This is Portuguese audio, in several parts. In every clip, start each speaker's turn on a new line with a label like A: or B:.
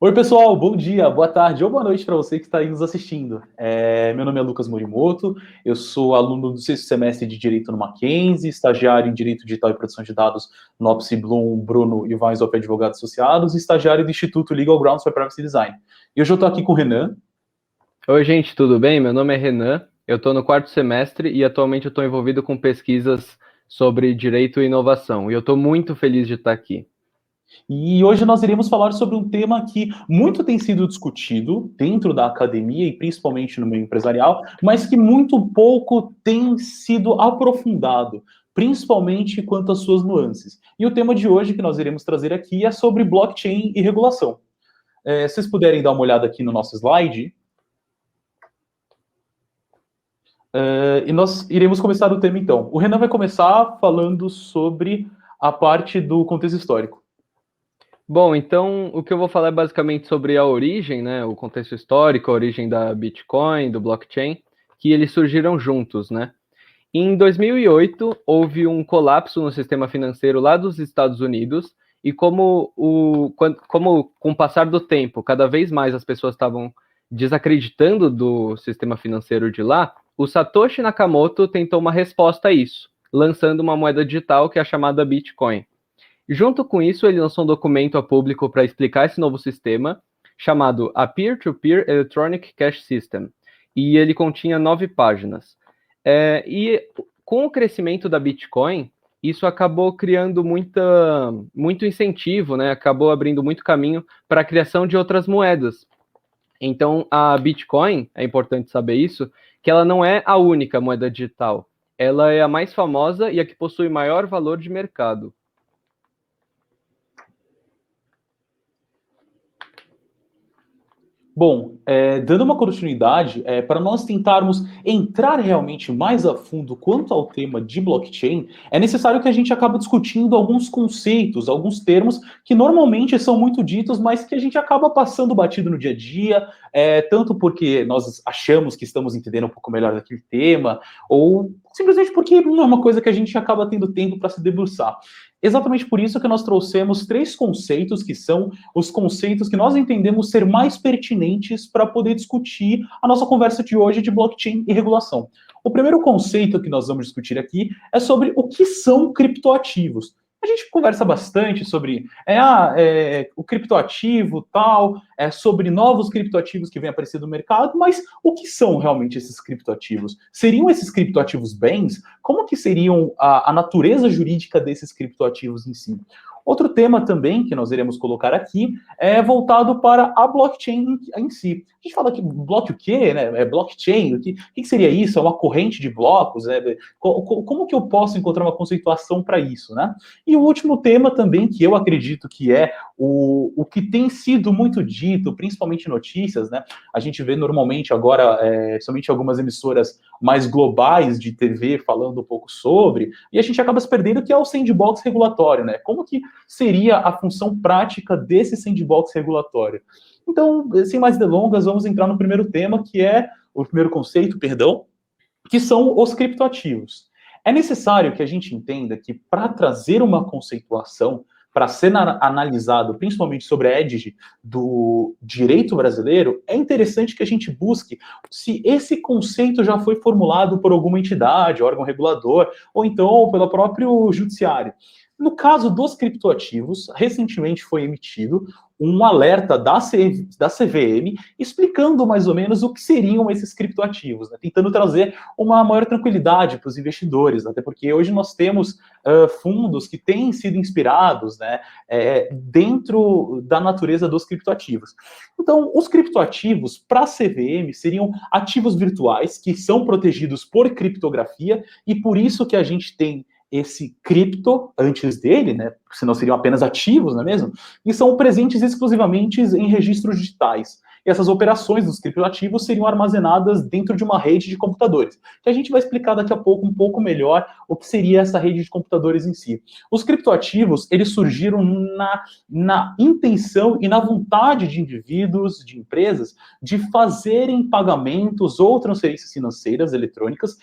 A: Oi, pessoal, bom dia, boa tarde ou boa noite para você que está aí nos assistindo. Meu nome é Lucas Morimoto, eu sou aluno do sexto semestre de Direito no Mackenzie, estagiário em Direito Digital e Proteção de Dados no Opsi Blum, Bruno e Weishoff Advogados Associados, e estagiário do Instituto Legal Grounds for Privacy Design. E hoje eu estou aqui com o Renan.
B: Oi, gente, tudo bem? Meu nome é Renan, eu estou no quarto semestre e atualmente eu estou envolvido com pesquisas sobre direito e inovação. E eu estou muito feliz de estar aqui.
A: E hoje nós iremos falar sobre um tema que muito tem sido discutido dentro da academia e principalmente no meio empresarial, mas que muito pouco tem sido aprofundado, principalmente quanto às suas nuances. E o tema de hoje que nós iremos trazer aqui é sobre blockchain e regulação. Se vocês puderem dar uma olhada aqui no nosso slide, e nós iremos começar o tema então. O Renan vai começar falando sobre a parte do contexto histórico.
B: Bom, então o que eu vou falar é basicamente sobre a origem, né, o contexto histórico, a origem da Bitcoin, do blockchain, que eles surgiram juntos, né? Em 2008, houve um colapso no sistema financeiro lá dos Estados Unidos, e como com o passar do tempo, cada vez mais as pessoas estavam desacreditando do sistema financeiro de lá, o Satoshi Nakamoto tentou uma resposta a isso, lançando uma moeda digital que é a chamada Bitcoin. Junto com isso, ele lançou um documento a público para explicar esse novo sistema, chamado a Peer-to-Peer Electronic Cash System, e ele continha 9 páginas. E com o crescimento da Bitcoin, isso acabou criando muito incentivo, né? Acabou abrindo muito caminho para a criação de outras moedas. Então, a Bitcoin, é importante saber isso, que ela não é a única moeda digital. Ela é a mais famosa e a que possui maior valor de mercado.
A: Bom, dando uma continuidade, para nós tentarmos entrar realmente mais a fundo quanto ao tema de blockchain, é necessário que a gente acabe discutindo alguns conceitos, alguns termos que normalmente são muito ditos, mas que a gente acaba passando batido no dia a dia, tanto porque nós achamos que estamos entendendo um pouco melhor daquele tema, ou simplesmente porque não é uma coisa que a gente acaba tendo tempo para se debruçar. Exatamente por isso que nós trouxemos 3 conceitos que são os conceitos que nós entendemos ser mais pertinentes para poder discutir a nossa conversa de hoje de blockchain e regulação. O primeiro conceito que nós vamos discutir aqui é sobre o que são criptoativos. A gente conversa bastante sobre o criptoativo, tal, sobre novos criptoativos que vêm aparecendo no mercado, mas o que são realmente esses criptoativos? Seriam esses criptoativos bens? Como que seriam a natureza jurídica desses criptoativos em si? Outro tema também que nós iremos colocar aqui é voltado para a blockchain em si. A gente fala que bloco o quê? Né? É blockchain? O que seria isso? É uma corrente de blocos? Como que eu posso encontrar uma conceituação para isso? Né? E o último tema também, que eu acredito que é o que tem sido muito dito, principalmente em notícias, né? A gente vê normalmente agora, somente algumas emissoras mais globais de TV falando um pouco sobre, e a gente acaba se perdendo que é o sandbox regulatório, né? Como que seria a função prática desse sandbox regulatório? Então, sem mais delongas, vamos entrar no primeiro tema, que é o primeiro conceito, perdão, que são os criptoativos. É necessário que a gente entenda que para trazer uma conceituação, para ser analisado principalmente sobre a égide do direito brasileiro, é interessante que a gente busque se esse conceito já foi formulado por alguma entidade, órgão regulador, ou então pelo próprio judiciário. No caso dos criptoativos, recentemente foi emitido um alerta da CVM explicando mais ou menos o que seriam esses criptoativos, né? Tentando trazer uma maior tranquilidade para os investidores, até porque hoje nós temos fundos que têm sido inspirados, né, dentro da natureza dos criptoativos. Então, os criptoativos, para a CVM, seriam ativos virtuais que são protegidos por criptografia e por isso que a gente tem esse cripto antes dele, né? Senão seriam apenas ativos, não é mesmo? E são presentes exclusivamente em registros digitais. E essas operações dos criptoativos seriam armazenadas dentro de uma rede de computadores, que a gente vai explicar daqui a pouco um pouco melhor o que seria essa rede de computadores em si. Os criptoativos, eles surgiram na intenção e na vontade de indivíduos, de empresas, de fazerem pagamentos ou transferências financeiras eletrônicas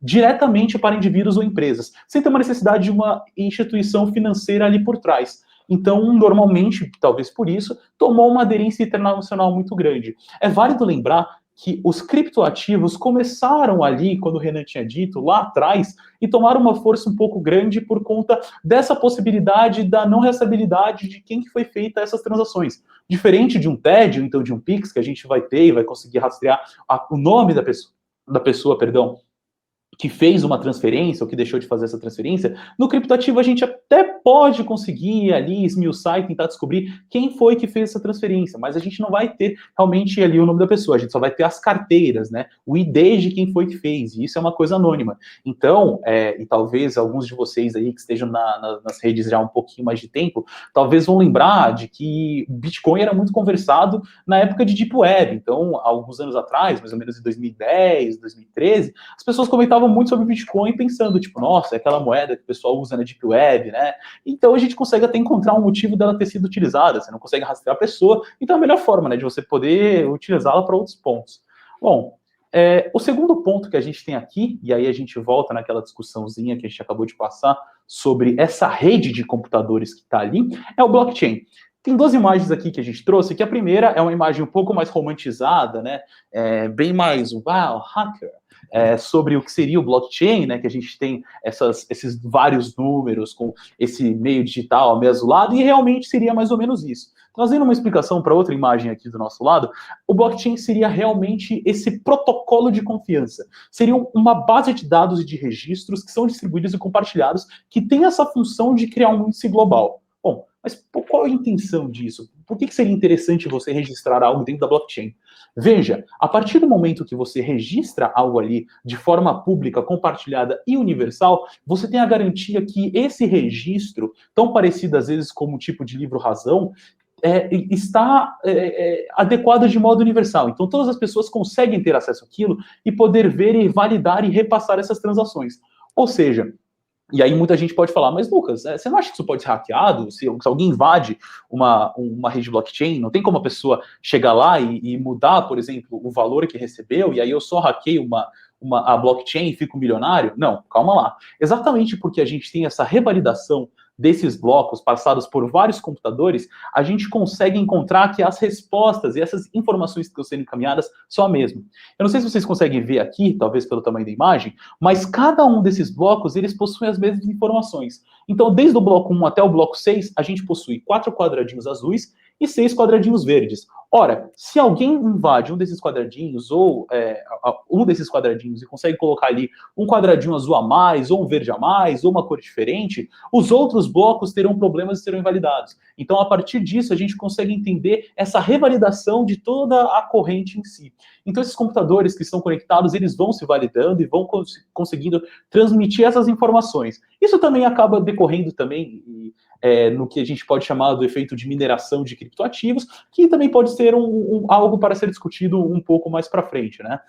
A: diretamente para indivíduos ou empresas, sem ter uma necessidade de uma instituição financeira ali por trás. Então, normalmente, talvez por isso, tomou uma aderência internacional muito grande. É válido lembrar que os criptoativos começaram ali, quando o Renan tinha dito, lá atrás, e tomaram uma força um pouco grande por conta dessa possibilidade da não rastreabilidade de quem que foi feita essas transações. Diferente de um TED, ou então de um Pix, que a gente vai ter e vai conseguir rastrear o nome da pessoa, perdão, que fez uma transferência ou que deixou de fazer essa transferência, no criptoativo a gente até pode conseguir ali esmiuçar e tentar descobrir quem foi que fez essa transferência, mas a gente não vai ter realmente ali o nome da pessoa, a gente só vai ter as carteiras, né? O ID de quem foi que fez, e isso é uma coisa anônima. Então, e talvez alguns de vocês aí que estejam nas redes já há um pouquinho mais de tempo, talvez vão lembrar de que Bitcoin era muito conversado na época de Deep Web. Então, há alguns anos atrás, mais ou menos em 2010, 2013, as pessoas comentavam muito sobre Bitcoin pensando, tipo, nossa, é aquela moeda que o pessoal usa na Deep Web, né? Então a gente consegue até encontrar um motivo dela ter sido utilizada, você não consegue rastrear a pessoa, então é a melhor forma, né, de você poder utilizá-la para outros pontos. Bom, o segundo ponto que a gente tem aqui, e aí a gente volta naquela discussãozinha que a gente acabou de passar sobre essa rede de computadores que está ali, é o blockchain. Tem duas imagens aqui que a gente trouxe, que a primeira é uma imagem um pouco mais romantizada, né? Bem mais, wow, hacker, sobre o que seria o blockchain, né? Que a gente tem esses vários números com esse meio digital meio azulado, e realmente seria mais ou menos isso. Trazendo uma explicação para outra imagem aqui do nosso lado, o blockchain seria realmente esse protocolo de confiança. Seria uma base de dados e de registros que são distribuídos e compartilhados, que tem essa função de criar um índice global. Bom, mas qual a intenção disso? Por que seria interessante você registrar algo dentro da blockchain? Veja, a partir do momento que você registra algo ali de forma pública, compartilhada e universal, você tem a garantia que esse registro, tão parecido às vezes como um tipo de livro-razão, está adequado de modo universal. Então, todas as pessoas conseguem ter acesso àquilo e poder ver e validar e repassar essas transações. Ou seja, e aí muita gente pode falar, mas Lucas, você não acha que isso pode ser hackeado? Se alguém invade uma rede blockchain, não tem como a pessoa chegar lá e mudar, por exemplo, o valor que recebeu, e aí eu só hackeio a blockchain e fico milionário? Não, calma lá. Exatamente porque a gente tem essa revalidação desses blocos passados por vários computadores, a gente consegue encontrar que as respostas e essas informações que estão sendo encaminhadas são a mesma. Eu não sei se vocês conseguem ver aqui, talvez pelo tamanho da imagem, mas cada um desses blocos, eles possuem as mesmas informações. Então, desde o bloco 1 até o bloco 6, a gente possui 4 quadradinhos azuis e 6 quadradinhos verdes. Ora, se alguém invade um desses quadradinhos ou um desses quadradinhos e consegue colocar ali um quadradinho azul a mais, ou um verde a mais, ou uma cor diferente, os outros blocos terão problemas e serão invalidados. Então, a partir disso, a gente consegue entender essa revalidação de toda a corrente em si. Então, esses computadores que estão conectados, eles vão se validando e vão conseguindo transmitir essas informações. Isso também acaba decorrendo também no que a gente pode chamar do efeito de mineração de criptoativos, que também pode ser algo para ser discutido um pouco mais para frente, né?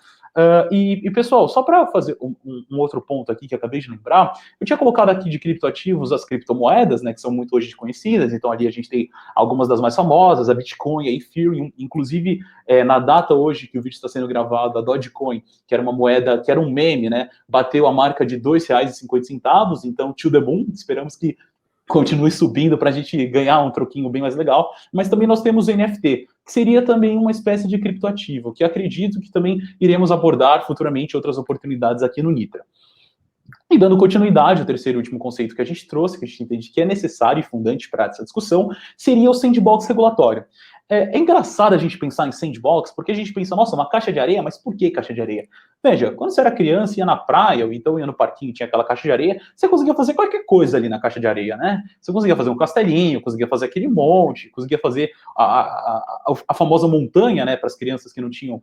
A: Pessoal, só para fazer um outro ponto aqui que eu acabei de lembrar, eu tinha colocado aqui de criptoativos as criptomoedas, né, que são muito hoje conhecidas, então ali a gente tem algumas das mais famosas, a Bitcoin, a Ethereum, inclusive na data hoje que o vídeo está sendo gravado, a Dogecoin, que era uma moeda, que era um meme, né, bateu a marca de R$2,50, então to the moon, esperamos que continue subindo para a gente ganhar um troquinho bem mais legal, mas também nós temos o NFT, que seria também uma espécie de criptoativo, que acredito que também iremos abordar futuramente outras oportunidades aqui no Nitra. E dando continuidade, o terceiro e último conceito que a gente trouxe, que a gente entende que é necessário e fundante para essa discussão, seria o sandbox regulatório. É engraçado a gente pensar em sandbox, porque a gente pensa, nossa, uma caixa de areia, mas por que caixa de areia? Veja, quando você era criança, ia na praia, ou então ia no parquinho, tinha aquela caixa de areia, você conseguia fazer qualquer coisa ali na caixa de areia, né? Você conseguia fazer um castelinho, conseguia fazer aquele monte, conseguia fazer a famosa montanha, né, para as crianças que não tinham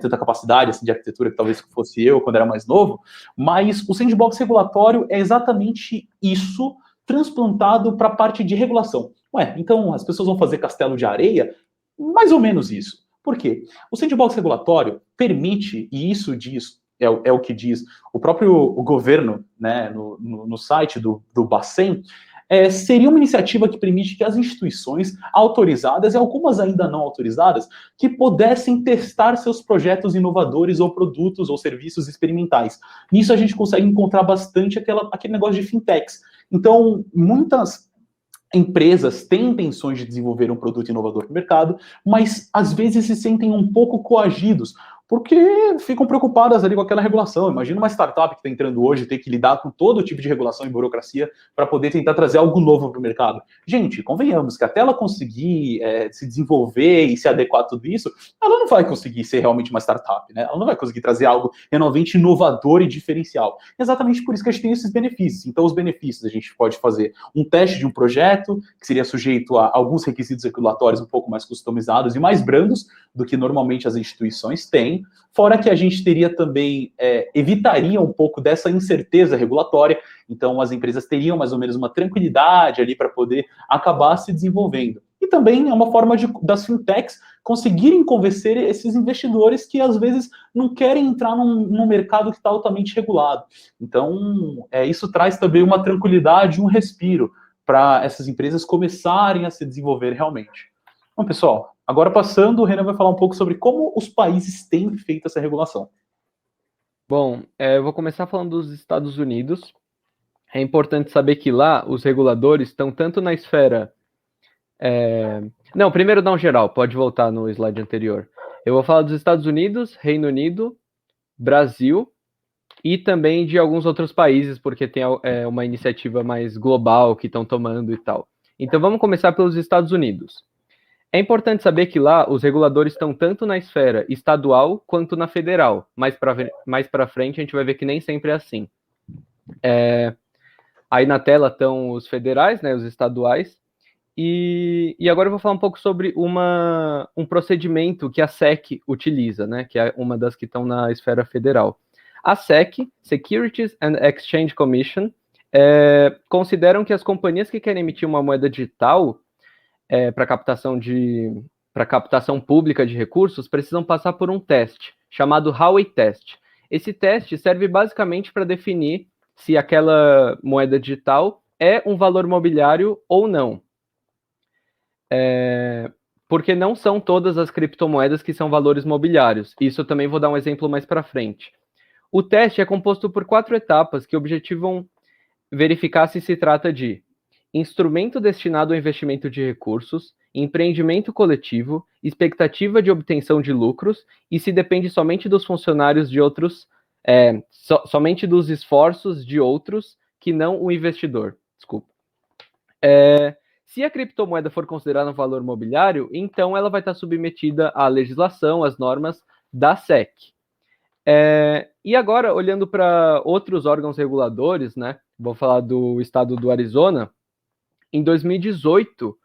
A: tanta capacidade assim, de arquitetura que talvez fosse eu quando era mais novo, mas o sandbox regulatório é exatamente isso, transplantado para a parte de regulação. Então as pessoas vão fazer castelo de areia? Mais ou menos isso. Por quê? O sandbox regulatório permite, e isso diz, é o que diz o próprio governo, né, no site do Bacen, seria uma iniciativa que permite que as instituições autorizadas, e algumas ainda não autorizadas, que pudessem testar seus projetos inovadores ou produtos ou serviços experimentais. Nisso a gente consegue encontrar bastante aquele negócio de fintechs. Então, muitas empresas têm intenções de desenvolver um produto inovador no mercado, mas às vezes se sentem um pouco coagidos, porque ficam preocupadas ali com aquela regulação. Imagina uma startup que está entrando hoje ter que lidar com todo tipo de regulação e burocracia para poder tentar trazer algo novo para o mercado. Gente, convenhamos que até ela conseguir se desenvolver e se adequar a tudo isso, ela não vai conseguir ser realmente uma startup, né? Ela não vai conseguir trazer algo realmente inovador e diferencial. Exatamente por isso que a gente tem esses benefícios. Então, os benefícios a gente pode fazer um teste de um projeto, que seria sujeito a alguns requisitos regulatórios um pouco mais customizados e mais brandos do que normalmente as instituições têm, fora que a gente teria também, evitaria um pouco dessa incerteza regulatória, então as empresas teriam mais ou menos uma tranquilidade ali para poder acabar se desenvolvendo. E também é uma forma das fintechs conseguirem convencer esses investidores que às vezes não querem entrar num mercado que está altamente regulado. Então, isso traz também uma tranquilidade, um respiro para essas empresas começarem a se desenvolver realmente. Bom, pessoal, agora passando, o Renan vai falar um pouco sobre como os países têm feito essa regulação.
B: Bom, eu vou começar falando dos Estados Unidos. É importante saber que lá os reguladores estão tanto na esfera... Não, primeiro dá um geral, pode voltar no slide anterior. Eu vou falar dos Estados Unidos, Reino Unido, Brasil e também de alguns outros países, porque tem uma iniciativa mais global que estão tomando e tal. Então vamos começar pelos Estados Unidos. É importante saber que lá os reguladores estão tanto na esfera estadual quanto na federal. Mais para frente a gente vai ver que nem sempre é assim. Aí na tela estão os federais, né, os estaduais. E agora eu vou falar um pouco sobre um procedimento que a SEC utiliza, né, que é uma das que estão na esfera federal. A SEC, Securities and Exchange Commission, consideram que as companhias que querem emitir uma moeda digital para captação pública de recursos precisam passar por um teste chamado Howey Test. Esse teste serve basicamente para definir se aquela moeda digital é um valor mobiliário ou não. Porque não são todas as criptomoedas que são valores mobiliários. Isso eu também vou dar um exemplo mais para frente. O teste é composto por 4 etapas que objetivam verificar se se trata de instrumento destinado ao investimento de recursos, empreendimento coletivo, expectativa de obtenção de lucros e se depende somente dos funcionários de outros, somente dos esforços de outros que não o investidor. Desculpa. Se a criptomoeda for considerada um valor mobiliário, então ela vai estar submetida à legislação, às normas da SEC. E agora, olhando para outros órgãos reguladores, né? Vou falar do estado do Arizona. Em 2018,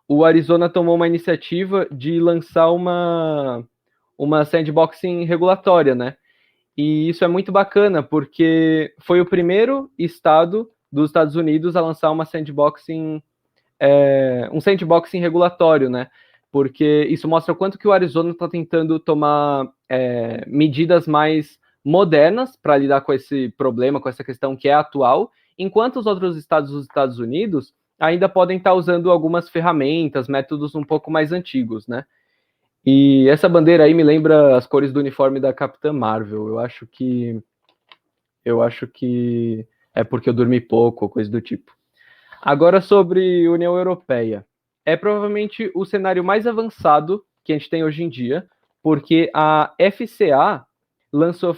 B: o Arizona tomou uma iniciativa de lançar uma sandboxing regulatória, né? E isso é muito bacana, porque foi o primeiro estado dos Estados Unidos a lançar uma sandboxing, um sandboxing regulatório, né? Porque isso mostra o quanto que o Arizona está tentando tomar medidas mais modernas para lidar com esse problema, com essa questão que é atual, enquanto os outros estados dos Estados Unidos ainda podem estar usando algumas ferramentas, métodos um pouco mais antigos, né? E essa bandeira aí me lembra as cores do uniforme da Capitã Marvel. Eu acho que é porque eu dormi pouco, ou coisa do tipo. Agora sobre União Europeia. É provavelmente o cenário mais avançado que a gente tem hoje em dia, porque a FCA lançou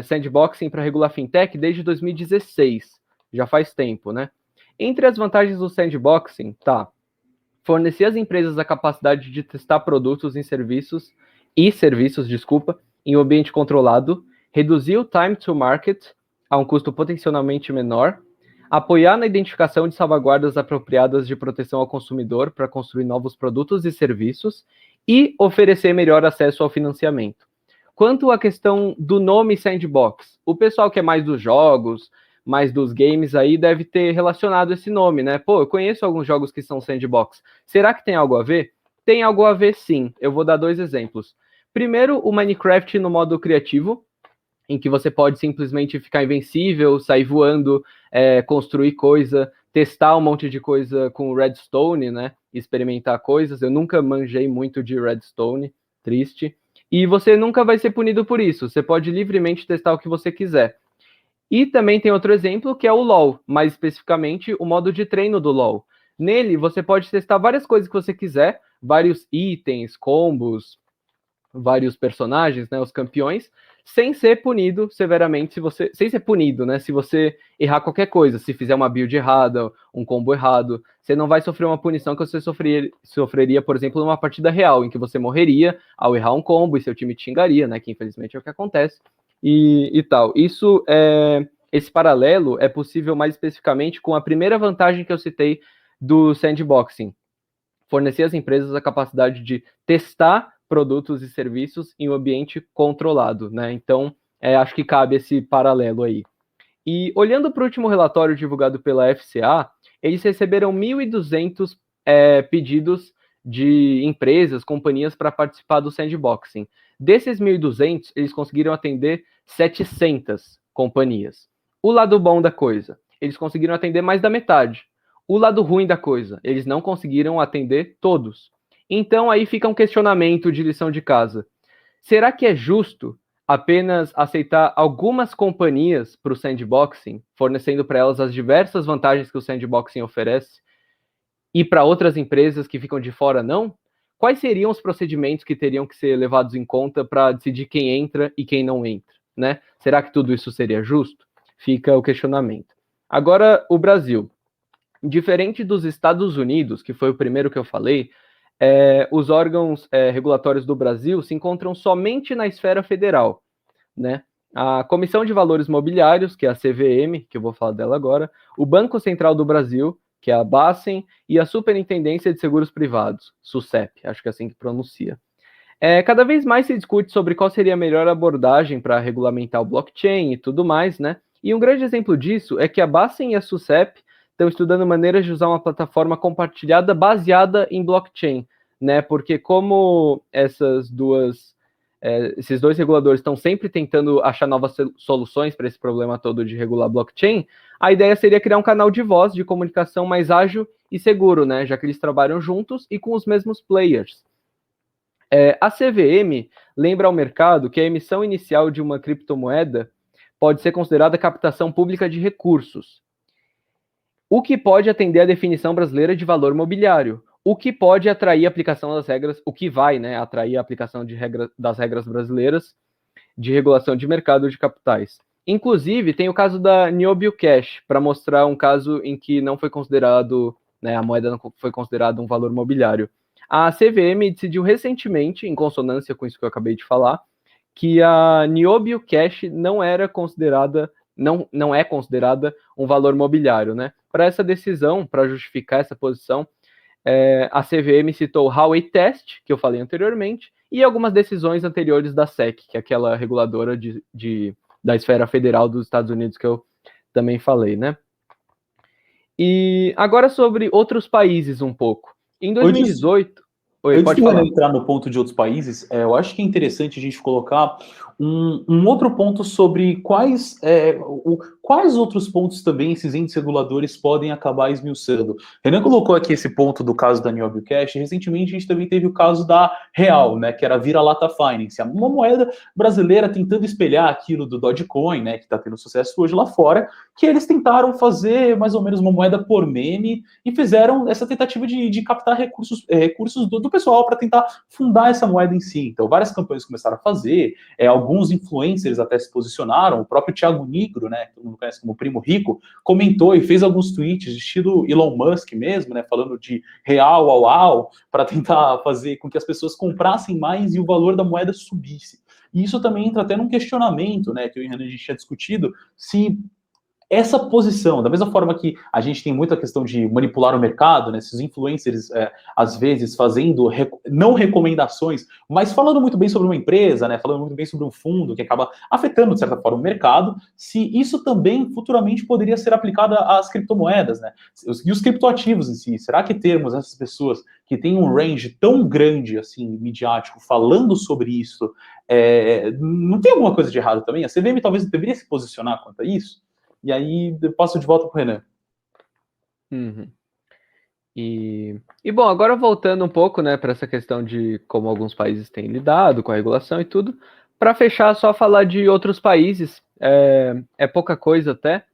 B: sandboxing para regular fintech desde 2016. Já faz tempo, né? Entre as vantagens do sandboxing, fornecer às empresas a capacidade de testar produtos e serviços, em um ambiente controlado, reduzir o time to market a um custo potencialmente menor, apoiar na identificação de salvaguardas apropriadas de proteção ao consumidor para construir novos produtos e serviços e oferecer melhor acesso ao financiamento. Quanto à questão do nome sandbox, o pessoal que é mais dos jogos, mais dos games aí, deve ter relacionado esse nome, né? Pô, eu conheço alguns jogos que são sandbox. Será que tem algo a ver? Tem algo a ver, sim. Eu vou dar 2 exemplos. Primeiro, o Minecraft no modo criativo, em que você pode simplesmente ficar invencível, sair voando, construir coisa, testar um monte de coisa com Redstone, né? Experimentar coisas. Eu nunca manjei muito de Redstone, triste. E você nunca vai ser punido por isso. Você pode livremente testar o que você quiser. E também tem outro exemplo, que é o LoL, mais especificamente o modo de treino do LoL. Nele, você pode testar várias coisas que você quiser, vários itens, combos, vários personagens, né, os campeões, sem ser punido severamente, sem ser punido, né, se você errar qualquer coisa, se fizer uma build errada, um combo errado, você não vai sofrer uma punição que você sofreria, por exemplo, numa partida real, em que você morreria ao errar um combo e seu time te xingaria, né, que infelizmente é o que acontece, e tal. Esse paralelo é possível mais especificamente com a primeira vantagem que eu citei do sandboxing, fornecer às empresas a capacidade de testar produtos e serviços em um ambiente controlado, né? Então, acho que cabe esse paralelo aí. E olhando para o último relatório divulgado pela FCA, eles receberam 1.200 pedidos de empresas, companhias para participar do sandboxing. Desses 1.200, eles conseguiram atender 700 companhias. O lado bom da coisa, eles conseguiram atender mais da metade. O lado ruim da coisa, eles não conseguiram atender todos. Então aí fica um questionamento de lição de casa. Será que é justo apenas aceitar algumas companhias para o sandboxing, fornecendo para elas as diversas vantagens que o sandboxing oferece, e para outras empresas que ficam de fora não? Quais seriam os procedimentos que teriam que ser levados em conta para decidir quem entra e quem não entra, né? Será que tudo isso seria justo? Fica o questionamento. Agora, o Brasil. Diferente dos Estados Unidos, que foi o primeiro que eu falei, os órgãos regulatórios do Brasil se encontram somente na esfera federal, né? A Comissão de Valores Mobiliários, que é a CVM, que eu vou falar dela agora, o Banco Central do Brasil, que é a Bacen, e a Superintendência de Seguros Privados, SUSEP, acho que é assim que pronuncia. Cada vez mais se discute sobre qual seria a melhor abordagem para regulamentar o blockchain e tudo mais, né? E um grande exemplo disso é que a Bacen e a SUSEP estão estudando maneiras de usar uma plataforma compartilhada baseada em blockchain, né? Porque como esses dois reguladores estão sempre tentando achar novas soluções para esse problema todo de regular blockchain, a ideia seria criar um canal de voz de comunicação mais ágil e seguro, né? Já que eles trabalham juntos e com os mesmos players. A CVM lembra ao mercado que a emissão inicial de uma criptomoeda pode ser considerada captação pública de recursos, o que pode atender à definição brasileira de valor mobiliário, o que pode atrair a aplicação das regras, o que vai, né, atrair a aplicação das regras brasileiras de regulação de mercado de capitais. Inclusive, tem o caso da Niobio Cash, para mostrar um caso em que não foi considerado, né, a moeda não foi considerada um valor mobiliário. A CVM decidiu recentemente, em consonância com isso que eu acabei de falar, que a Niobio Cash não é considerada um valor mobiliário, né? Para essa decisão, para justificar essa posição, a CVM citou o Howey Test, que eu falei anteriormente, e algumas decisões anteriores da SEC, que é aquela reguladora da esfera federal dos Estados Unidos que eu também falei, né? E agora sobre outros países um pouco. Em 2018...
A: Antes de entrar no ponto de outros países, eu acho que é interessante a gente colocar um outro ponto sobre quais outros pontos também esses entes reguladores podem acabar esmiuçando. Renan colocou aqui esse ponto do caso da Niobio Cash. Recentemente a gente também teve o caso da Real, né, que era a Vira-Lata Finance, uma moeda brasileira tentando espelhar aquilo do Dogecoin, né, que está tendo sucesso hoje lá fora, que eles tentaram fazer mais ou menos uma moeda por meme e fizeram essa tentativa de captar recursos do pessoal para tentar fundar essa moeda em si. Então, várias campanhas começaram a fazer, alguns influencers até se posicionaram, o próprio Thiago Nigro, né, que todo mundo conhece como Primo Rico, comentou e fez alguns tweets, estilo Elon Musk mesmo, né, falando de real ao para tentar fazer com que as pessoas comprassem mais e o valor da moeda subisse. E isso também entra até num questionamento, né, que eu e o Renan a gente tinha discutido, se essa posição, da mesma forma que a gente tem muita questão de manipular o mercado, né, esses influencers, às vezes, fazendo não recomendações, mas falando muito bem sobre uma empresa, né, falando muito bem sobre um fundo que acaba afetando, de certa forma, o mercado, se isso também futuramente poderia ser aplicado às criptomoedas, né, e os criptoativos em si. Será que termos essas pessoas que têm um range tão grande, assim, midiático, falando sobre isso, não tem alguma coisa de errado também? A CVM talvez deveria se posicionar quanto a isso? E aí eu passo de volta para o Renan.
B: Uhum. E bom, agora voltando um pouco, né, para essa questão de como alguns países têm lidado com a regulação e tudo, para fechar, só falar de outros países, é pouca coisa até.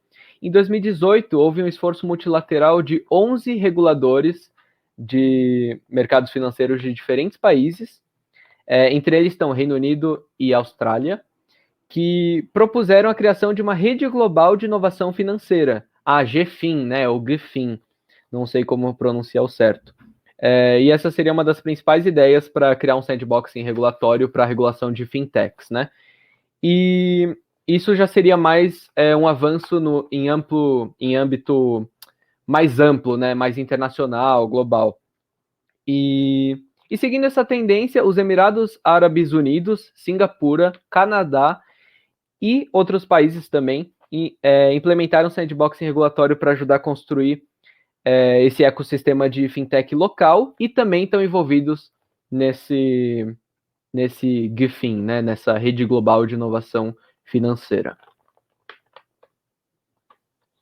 B: Em 2018, houve um esforço multilateral de 11 reguladores de mercados financeiros de diferentes países, entre eles estão Reino Unido e Austrália, que propuseram a criação de uma rede global de inovação financeira, a GFIN, né, ou GFIN, não sei como pronunciar o certo. E essa seria uma das principais ideias para criar um sandboxing regulatório para a regulação de fintechs, né? E isso já seria mais um avanço em âmbito mais amplo, né, mais internacional, global. E seguindo essa tendência, os Emirados Árabes Unidos, Singapura, Canadá e outros países também implementaram sandboxing regulatório para ajudar a construir esse ecossistema de fintech local e também estão envolvidos nesse GIFIN, né, nessa rede global de inovação financeira.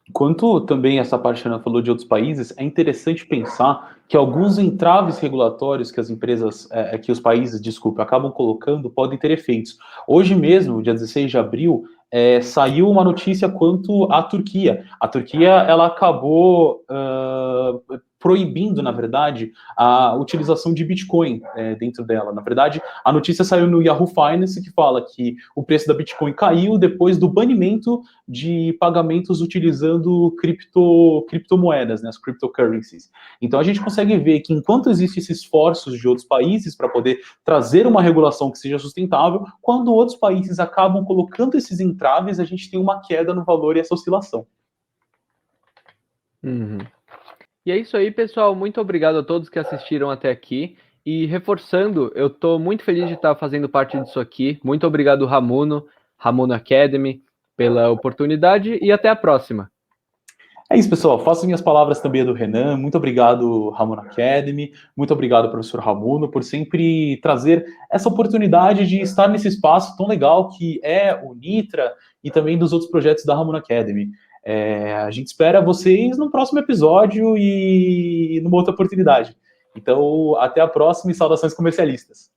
A: Enquanto também essa parte que a Ana falou de outros países, é interessante pensar que alguns entraves regulatórios que as empresas, que os países, desculpa, acabam colocando podem ter efeitos. Hoje mesmo, dia 16 de abril, saiu uma notícia quanto à Turquia. A Turquia, ela acabou proibindo, na verdade, a utilização de Bitcoin dentro dela. Na verdade, a notícia saiu no Yahoo Finance, que fala que o preço da Bitcoin caiu depois do banimento de pagamentos utilizando criptomoedas, né, as cryptocurrencies. Então, a gente consegue ver que enquanto existem esses esforços de outros países para poder trazer uma regulação que seja sustentável, quando outros países acabam colocando esses entraves, a gente tem uma queda no valor e essa oscilação.
B: Uhum. E é isso aí, pessoal. Muito obrigado a todos que assistiram até aqui. E reforçando, eu estou muito feliz de estar fazendo parte disso aqui. Muito obrigado, Ramuno Academy, pela oportunidade e até a próxima.
A: É isso, pessoal. Faço minhas palavras também do Renan. Muito obrigado, Ramuno Academy. Muito obrigado, professor Ramuno, por sempre trazer essa oportunidade de estar nesse espaço tão legal que é o Nitra e também dos outros projetos da Ramuno Academy. A gente espera vocês no próximo episódio e numa outra oportunidade. Então, até a próxima e saudações comercialistas.